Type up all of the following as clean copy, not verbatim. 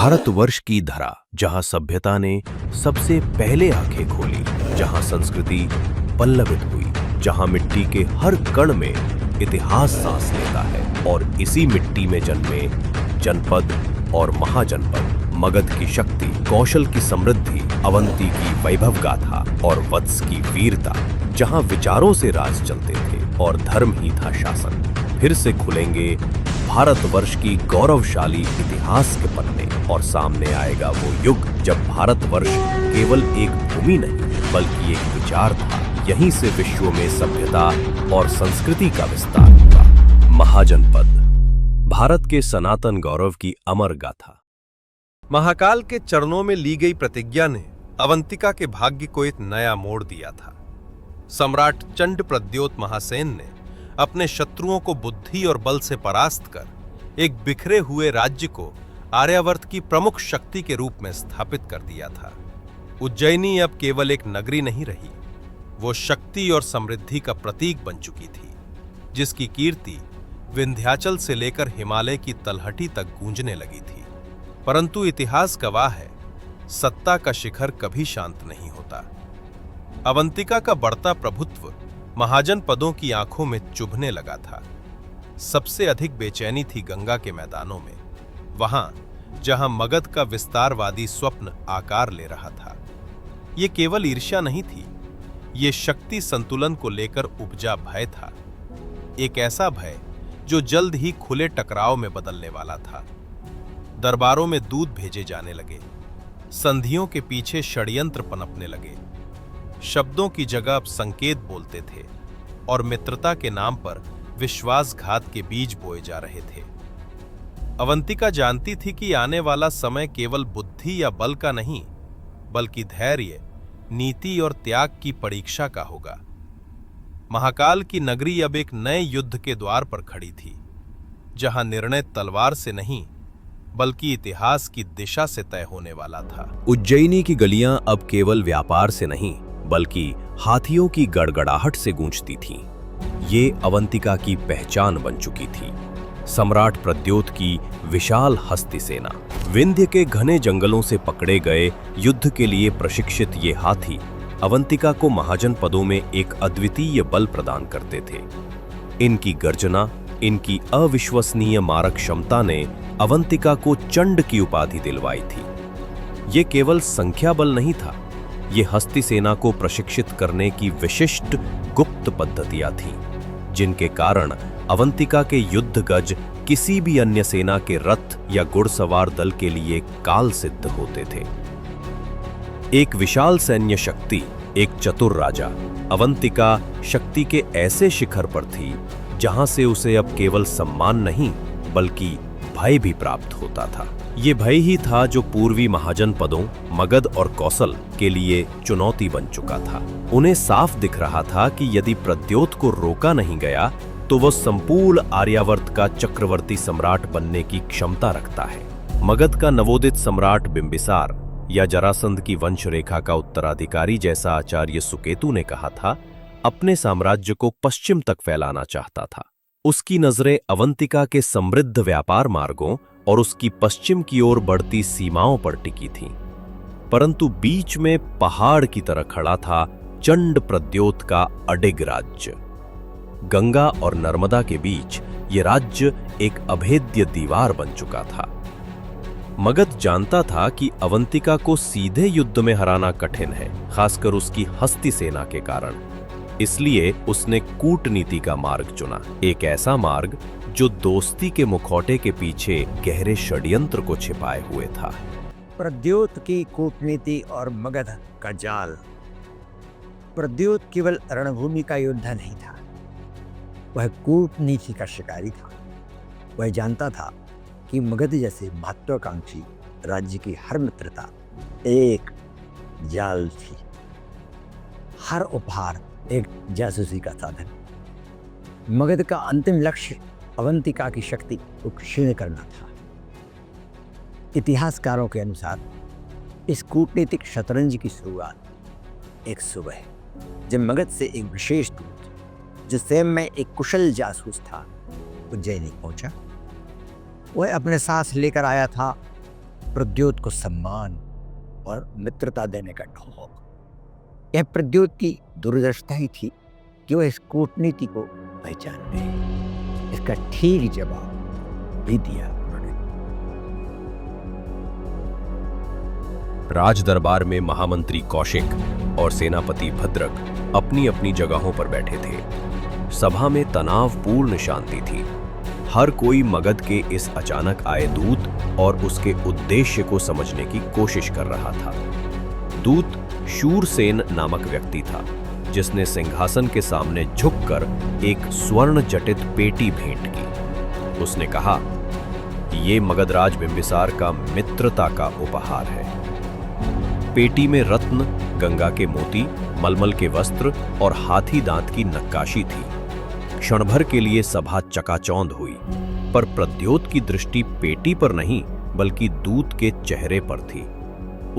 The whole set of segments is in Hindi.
भारतवर्ष की धरा, जहां सभ्यता ने सबसे पहले आंखें खोली, जहां संस्कृति पल्लवित हुई, जहां मिट्टी के हर कण में इतिहास सांस लेता है, और इसी मिट्टी में जन्मे जनपद और महाजनपद, मगध की शक्ति, कौशल की समृद्धि, अवंती की वैभव गाथा और वत्स की वीरता, जहां विचारों से राज चलते थे और धर्म ही था शासन। फिर से खुलेंगे भारतवर्ष की गौरवशाली इतिहास के पन्ने, और सामने आएगा वो युग जब भारतवर्ष केवल एक भूमि नहीं बल्कि एक विचार था। यहीं से विश्व में सभ्यता और संस्कृति का विस्तार हुआ। महाजनपद, भारत के सनातन गौरव की अमर गाथा। महाकाल के चरणों में ली गई प्रतिज्ञा ने अवंतिका के भाग्य को एक नया मोड़ दिया था। सम्राट चंड प्रद्योत महासेन ने अपने शत्रुओं को बुद्धि और बल से परास्त कर एक बिखरे हुए राज्य को आर्यावर्त की प्रमुख शक्ति के रूप में स्थापित कर दिया था। उज्जैनी अब केवल एक नगरी नहीं रही, वो शक्ति और समृद्धि का प्रतीक बन चुकी थी, जिसकी कीर्ति विंध्याचल से लेकर हिमालय की तलहटी तक गूंजने लगी थी। परंतु इतिहास गवाह है, सत्ता का शिखर कभी शांत नहीं होता। अवंतिका का बढ़ता प्रभुत्व महाजन पदों की आंखों में चुभने लगा था। सबसे अधिक बेचैनी थी गंगा के मैदानों में, वहां जहां मगध का विस्तारवादी स्वप्न आकार ले रहा था। ये केवल ईर्ष्या नहीं थी, ये शक्ति संतुलन को लेकर उपजा भय था। एक ऐसा भय जो जल्द ही खुले टकराव में बदलने वाला था। दरबारों में दूत भेजे जाने लगे, संधियों के पीछे षड्यंत्र पनपने लगे, शब्दों की जगह अब संकेत बोलते थे, और मित्रता के नाम पर विश्वासघात के बीज बोए जा रहे थे। अवंतिका जानती थी कि आने वाला समय केवल बुद्धि या बल का नहीं, बल्कि धैर्य, नीति और त्याग की परीक्षा का होगा। महाकाल की नगरी अब एक नए युद्ध के द्वार पर खड़ी थी, जहां निर्णय तलवार से नहीं बल्कि इतिहास की दिशा से तय होने वाला था। उज्जैनी की गलियां अब केवल व्यापार से नहीं बल्कि हाथियों की गड़गड़ाहट से गूंजती थीं। ये अवंतिका की पहचान बन चुकी थी। सम्राट प्रद्योत की विशाल हस्ती सेना, विंध्य के घने जंगलों से पकड़े गए युद्ध के लिए प्रशिक्षित ये हाथी अवंतिका को महाजन पदों में एक अद्वितीय बल प्रदान करते थे। इनकी गर्जना, इनकी अविश्वसनीय मारक क्षमता ने अवंतिका को चंड की उपाधि दिलवाई थी। ये केवल संख्या बल नहीं था, ये हस्ती सेना को प्रशिक्षित करने की विशिष्ट गुप्त पद्धतियां थीं, जिनके कारण अवंतिका के युद्ध गज किसी भी अन्य सेना के रथ या घुड़सवार दल के लिए काल सिद्ध होते थे। एक विशाल सैन्य शक्ति, एक चतुर राजा, अवंतिका शक्ति के ऐसे शिखर पर थी जहां से उसे अब केवल सम्मान नहीं बल्कि भय भी प्राप्त होता था। ये भय ही था जो पूर्वी महाजन पदों, मगध और कौशल के लिए चुनौती बन चुका था। उन्हें साफ दिख रहा था कि यदि प्रद्योत को रोका नहीं गया तो वह संपूर्ण आर्यावर्त का चक्रवर्ती सम्राट बनने की क्षमता रखता है। मगध का नवोदित सम्राट बिंबिसार या जरासंध की वंश रेखा का उत्तराधिकारी, जैसा आचार्य सुकेतु ने कहा था, अपने साम्राज्य को पश्चिम तक फैलाना चाहता था। उसकी नजरें अवंतिका के समृद्ध व्यापार मार्गों और उसकी पश्चिम की ओर बढ़ती सीमाओं पर टिकी थीं। परंतु बीच में पहाड़ की तरह खड़ा था चंड प्रद्योत का अडिग राज्य। गंगा और नर्मदा के बीच ये राज्य एक अभेद्य दीवार बन चुका था। मगध जानता था कि अवंतिका को सीधे युद्ध में हराना कठिन है, खासकर उसकी हस्ती सेना के कारण। इसलिए उसने कूटनीति का मार्ग चुना, एक ऐसा मार्ग जो दोस्ती के मुखौटे के पीछे गहरे षड्यंत्र को छिपाए हुए था। प्रद्योत की कूटनीति और मगध का जाल। प्रद्योत केवल रणभूमि का योद्धा नहीं था, वह कूटनीति का शिकारी था। वह जानता था कि मगध जैसे महत्वाकांक्षी राज्य की हर मित्रता एक जाल थी, हर उपहार एक जासूसी का साधन। मगध का अंतिम लक्ष्य अवंतिका की शक्ति को क्षीण करना था। इतिहासकारों के अनुसार इस कूटनीतिक शतरंज की शुरुआत एक सुबह, जब मगध से एक विशेष दूत, जो स्वयं में एक कुशल जासूस था, उज्जैनी पहुंचा। वह अपने साथ लेकर आया था प्रद्योत को सम्मान और मित्रता देने का ढोंग। यह प्रद्योत की दूरदर्शिता ही थी कि वह इस कूटनीति को पहचान गए। इसका ठीक जवाब भी दिया उन्होंने। राज दरबार में महामंत्री कौशिक और सेनापति भद्रक अपनी अपनी जगहों पर बैठे थे। सभा में तनावपूर्ण शांति थी। हर कोई मगध के इस अचानक आए दूत और उसके उद्देश्य को समझने की कोशिश कर रहा था। दूत शूरसेन नामक व्यक्ति था, जिसने सिंहासन के सामने झुककर एक स्वर्ण जटित पेटी भेंट की। उसने कहा, "ये मगधराज बिंबिसार का मित्रता का उपहार है।" पेटी में रत्न, गंगा के मोती, मलमल के वस्त्र और हाथी दांत की नक्काशी थी। क्षण भर के लिए सभा चकाचौंध हुई, पर प्रद्योत की दृष्टि पेटी पर नहीं बल्कि दूत के चेहरे पर थी।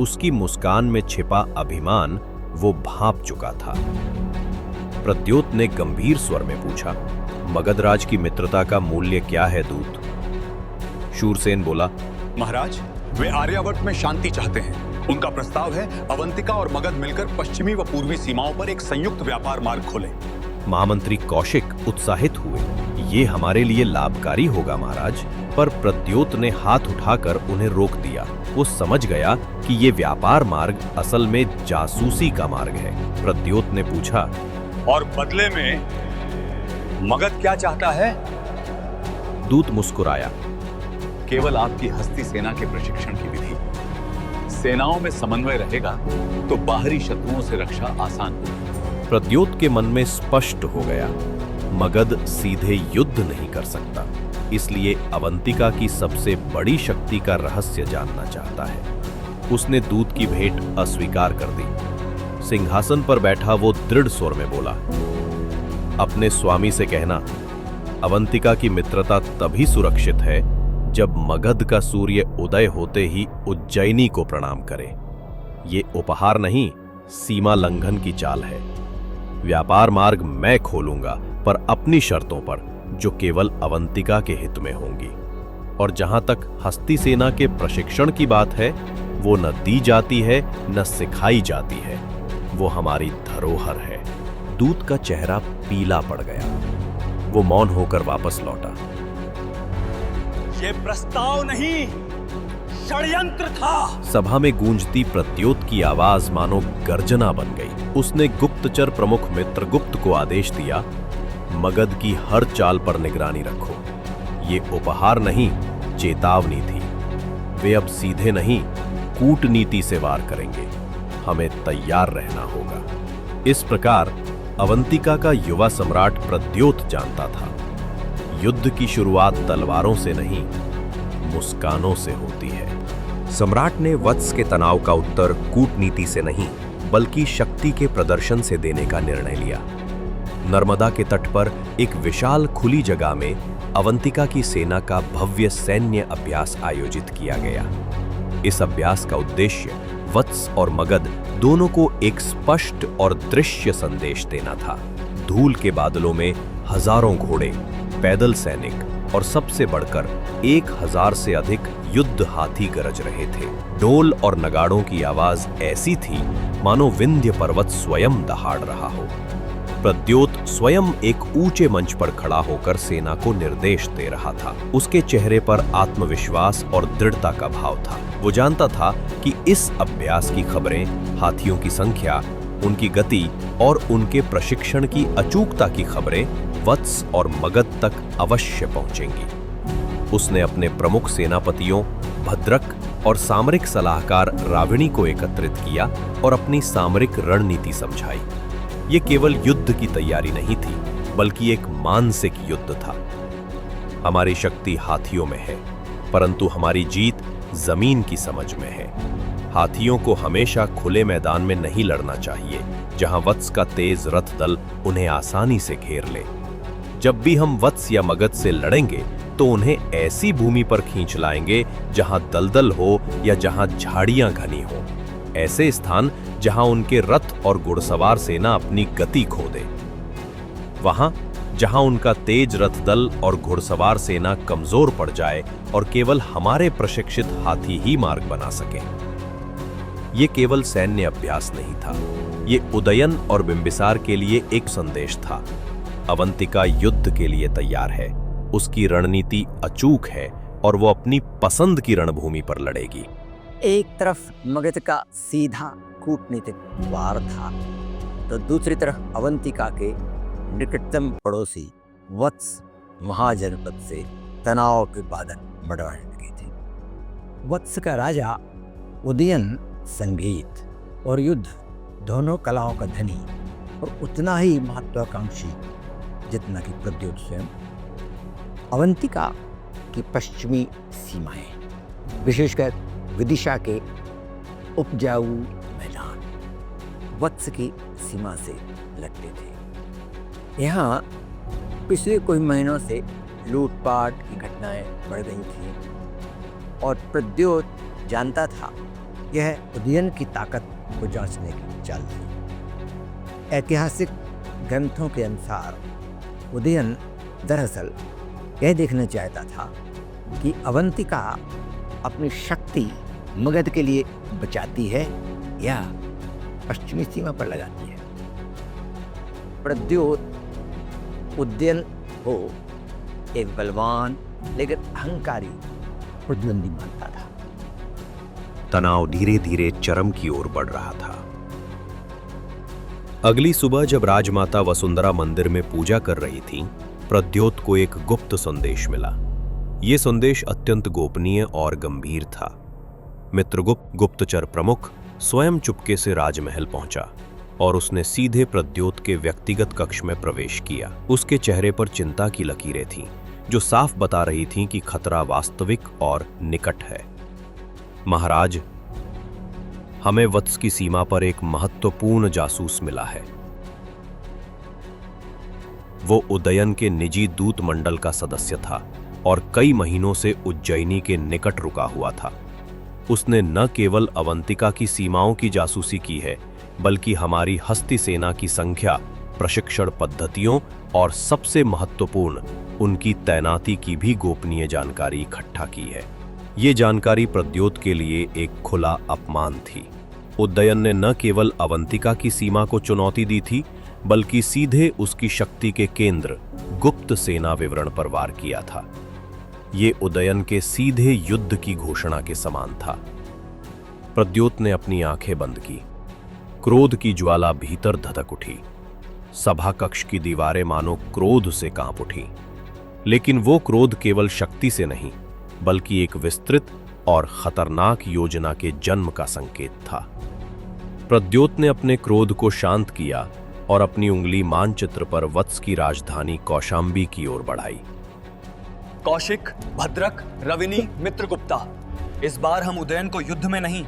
उसकी मुस्कान में छिपा अभिमान वो भांप चुका था। प्रद्योत ने गंभीर स्वर में पूछा, "मगधराज की मित्रता का मूल्य क्या है दूत?" शूरसेन बोला, महाराज, वे आर्यावर्त में शांति चाहते हैं। उनका प्रस्ताव है अवंतिका और मगध मिलकर पश्चिमी व पूर्वी सीमाओं पर एक संयुक्त व्यापार मार्ग खोलें। महामंत्री कौशिक उत्साहित हुए, "ये हमारे लिए लाभकारी होगा महाराज।" पर प्रद्योत ने हाथ उठाकर उन्हें रोक दिया। वो समझ गया कि ये व्यापार मार्ग असल में जासूसी का मार्ग है। प्रद्योत ने पूछा, और बदले में मगध क्या चाहता है? दूत मुस्कुराया, केवल आपकी हस्ती सेना के प्रशिक्षण की विधि। सेनाओं में समन्वय रहेगा तो बाहरी शत्रुओं से रक्षा आसान होगी। प्रद्योत के मन में स्पष्ट हो गया, मगध सीधे युद्ध नहीं कर सकता, इसलिए अवंतिका की सबसे बड़ी शक्ति का रहस्य जानना चाहता है। उसने दूत की भेंट अस्वीकार कर दी। सिंहासन पर बैठा वो दृढ़ स्वर में बोला, "अपने स्वामी से कहना, अवंतिका की मित्रता तभी सुरक्षित है जब मगध का सूर्य उदय होते ही उज्जैनी को प्रणाम करे। ये उपहार नहीं, सीमा लंघन की चाल है। व्यापार मार्ग मैं खोलूंगा, पर अपनी शर्तों पर, जो केवल अवंतिका के हित में होंगी। और जहां तक हस्ती सेना के प्रशिक्षण की बात है, वो न दी जाती है न सिखाई जाती है, वो हमारी धरोहर है। दूत का चेहरा पीला पड़ गया। वो मौन होकर वापस लौटा। ये प्रस्ताव नहीं, षड्यंत्र था। सभा में गूंजती प्रद्योत की आवाज मानो गर्जना बन गई। उसने गुप्तचर प्रमुख मित्रगुप्त को आदेश दिया, "मगध की हर चाल पर निगरानी रखो। ये उपहार नहीं, चेतावनी थी। वे अब सीधे नहीं, कूटनीति से वार करेंगे। हमें तैयार रहना होगा।" इस प्रकार अवंतिका का युवा सम्राट प्रद्योत जानता था, युद्ध की शुरुआत तलवारों से नहीं, मुस्कानों से होती है। सम्राट ने वत्स के तनाव का उत्तर कूटनीति से नहीं बल्कि शक्ति के प्रदर्शन से देने का निर्णय लिया। नर्मदा के तट पर एक विशाल खुली जगह में अवंतिका की सेना का भव्य सैन्य अभ्यास आयोजित किया गया। इस अभ्यास का उद्देश्य वत्स और मगध दोनों को एक स्पष्ट और दृश्य संदेश देना था। धूल के बादलों में हजारों घोड़े, पैदल सैनिक और सबसे बढ़कर 1000 से अधिक युद्ध हाथी गरज रहे थे। ढोल और नगाड़ों की आवाज ऐसी थी मानो विंध्य पर्वत स्वयं दहाड़ रहा हो। प्रद्योत स्वयं एक ऊंचे मंच पर खड़ा होकर सेना को निर्देश दे रहा था। उसके चेहरे पर आत्मविश्वास और दृढ़ता का भाव था। वो जानता था कि इस अभ्यास की खबरें, हाथियों की संख्या, उनकी गति और उनके प्रशिक्षण की अचूकता की खबरें वत्स और मगध तक अवश्य पहुंचेंगी। उसने अपने प्रमुख सेनापतियों भद्रक और सामरिक सलाहकार राविणी को एकत्रित किया और अपनी सामरिक रणनीति समझाई। ये केवल युद्ध की तैयारी नहीं थी, बल्कि एक मानसिक युद्ध था। हमारी शक्ति हाथियों में है, परंतु हमारी जीत जमीन की समझ में है। हाथियों को हमेशा खुले मैदान में नहीं लड़ना चाहिए, जहां वत्स का तेज रथ दल उन्हें आसानी से घेर ले। जब भी हम वत्स या मगध से लड़ेंगे तो उन्हें ऐसी भूमि पर खींच लाएंगे जहां दलदल हो या जहां झाड़ियां घनी हो, ऐसे स्थान जहां उनके रथ और घुड़सवार सेना अपनी गति खो दे। वहां जहां उनका तेज रथ दल और घुड़सवार सेना कमजोर पड़ जाए और केवल हमारे प्रशिक्षित हाथी ही मार्ग बना सके। ये केवल सैन्य अभ्यास नहीं था, ये उदयन और बिंबिसार के लिए एक संदेश था। अवंतिका युद्ध के लिए तैयार है, उसकी रणनीति अचूक है और वो अपनी पसंद की रणभूमि पर लड़ेगी। एक तरफ मगध का सीधा कूटनीतिक वार था, तो दूसरी तरफ अवंतिका के निकटतम पड़ोसी वत्स महाजनपद से तनाव के बादल बढ़ने लगे थे। वत्स का राजा उदयन संगीत और युद्ध दोनों कलाओं का धनी और उतना ही महत्वाकांक्षी जितना कि प्रद्योत स्वयं। अवंतिका की पश्चिमी सीमाएं, विशेषकर विदिशा के उपजाऊ मैदान, वत्स की सीमा से लगते थे। यहाँ पिछले कुछ महीनों से लूटपाट की घटनाएं बढ़ गई थीं और प्रद्योत जानता था यह उदयन की ताकत को जांचने की चाल थी। ऐतिहासिक ग्रंथों के अनुसार उदयन दरअसल यह देखना चाहता था कि अवंतिका अपनी शक्ति मगध के लिए बचाती है या पश्चिमी सीमा पर लगाती है। प्रद्योत उदयन को एक बलवान लेकिन अहंकारी प्रतिद्वंदी मानता था। तनाव धीरे धीरे चरम की ओर बढ़ रहा था। अगली सुबह जब राजमाता वसुंधरा मंदिर में पूजा कर रही थीं, प्रद्योत को एक गुप्त संदेश मिला। यह संदेश अत्यंत गोपनीय और गंभीर था। मित्रगुप्त गुप्तचर प्रमुख स्वयं चुपके से राजमहल पहुंचा और उसने सीधे प्रद्योत के व्यक्तिगत कक्ष में प्रवेश किया। उसके चेहरे पर चिंता की लकीरें थीं, जो साफ बता रही थीं कि खतरा वास्तविक और निकट है। महाराज, हमें वत्स की सीमा पर एक महत्वपूर्ण जासूस मिला है। वो उदयन के निजी दूत मंडल का सदस्य था और कई महीनों से उज्जैनी के निकट रुका हुआ था। उसने न केवल अवंतिका की सीमाओं की जासूसी की है, बल्कि हमारी हस्ती सेना की संख्या, प्रशिक्षण पद्धतियों और सबसे महत्वपूर्ण उनकी तैनाती की भी गोपनीय जानकारी इकट्ठा की है। ये जानकारी प्रद्योत के लिए एक खुला अपमान थी। उदयन ने न केवल अवंतिका की सीमा को चुनौती दी थी, बल्कि सीधे उसकी शक्ति के केंद्र गुप्त सेना विवरण पर वार किया था। ये उदयन के सीधे युद्ध की घोषणा के समान था। प्रद्योत ने अपनी आंखें बंद की। क्रोध की ज्वाला भीतर धधक उठी। सभा कक्ष की दीवारें मानो क्रोध से कांप उठी। लेकिन वो क्रोध केवल शक्ति से नहीं, बल्कि एक विस्तृत और खतरनाक योजना के जन्म का संकेत था। प्रद्योत ने अपने क्रोध को शांत किया और अपनी उंगली मानचित्र पर वत्स की राजधानी कौशांबी की ओर बढ़ाई। कौशिक, भद्रक, रविनी, मित्रगुप्ता, इस बार हम उदयन को युद्ध में नहीं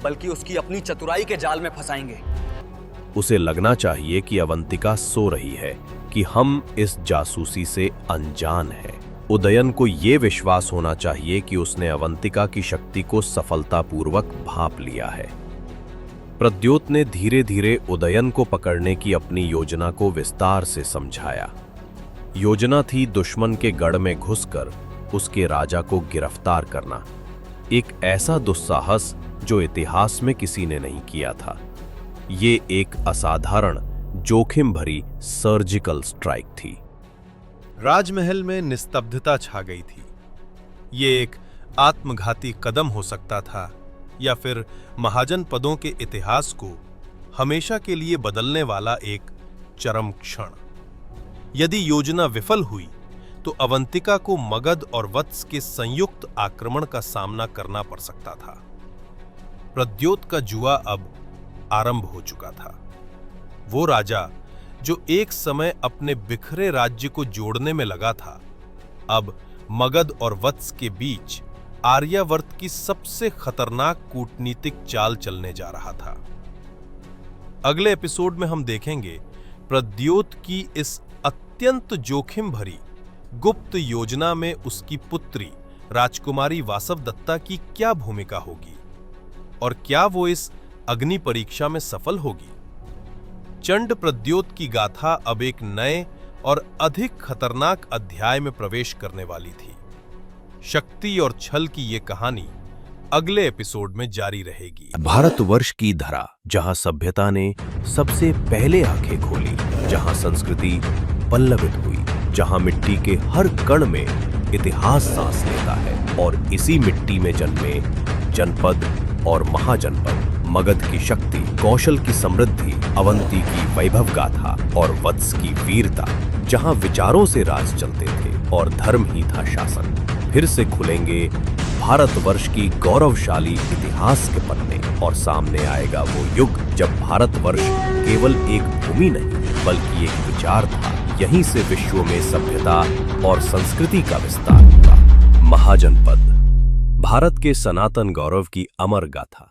बल्कि उसकी अपनी चतुराई के जाल में फंसाएंगे। उसे लगना चाहिए कि अवंतिका सो रही है, कि हम इस जासूसी से अनजान हैं। उदयन को यह विश्वास होना चाहिए कि उसने अवंतिका की शक्ति को सफलतापूर्वक भांप लिया है। प्रद्योत ने धीरे धीरे उदयन को पकड़ने की अपनी योजना को विस्तार से समझाया। योजना थी दुश्मन के गढ़ में घुसकर उसके राजा को गिरफ्तार करना, एक ऐसा दुस्साहस जो इतिहास में किसी ने नहीं किया था। ये एक असाधारण, जोखिम भरी सर्जिकल स्ट्राइक थी। राजमहल में निस्तब्धता छा गई थी। ये एक आत्मघाती कदम हो सकता था या फिर महाजन पदों के इतिहास को हमेशा के लिए बदलने वाला एक चरम क्षण। यदि योजना विफल हुई तो अवंतिका को मगध और वत्स के संयुक्त आक्रमण का सामना करना पड़ सकता था। प्रद्योत का जुआ अब आरंभ हो चुका था। वो राजा जो एक समय अपने बिखरे राज्य को जोड़ने में लगा था, अब मगध और वत्स के बीच आर्यावर्त की सबसे खतरनाक कूटनीतिक चाल चलने जा रहा था। अगले एपिसोड में हम देखेंगे प्रद्योत की इस अत्यंत जोखिम भरी गुप्त योजना में उसकी पुत्री राजकुमारी वासवदत्ता की क्या भूमिका होगी और क्या वो इस अग्नि परीक्षा में सफल होगी। चंड प्रद्योत की गाथा अब एक नए और अधिक खतरनाक अध्याय में प्रवेश करने वाली थी। शक्ति और छल की ये कहानी अगले एपिसोड में जारी रहेगी। भारतवर्ष की धरा, जहां सभ्यता ने सबसे पहले आंखें खोली, जहां संस्कृति पल्लवित हुई, जहां मिट्टी के हर कण में इतिहास सांस लेता है, और इसी मिट्टी में जन्मे जनपद और महाजनपद, मगध की शक्ति, कौशल की समृद्धि, अवंती की वैभव गाथा और वत्स की वीरता, जहां विचारों से राज चलते थे और धर्म ही था शासन। फिर से खुलेंगे भारतवर्ष की गौरवशाली इतिहास के पन्ने, और सामने आएगा वो युग जब भारतवर्ष केवल एक भूमि नहीं बल्कि एक विचार था। यहीं से विश्व में सभ्यता और संस्कृति का विस्तार हुआ। महाजनपद, भारत के सनातन गौरव की अमर गाथा।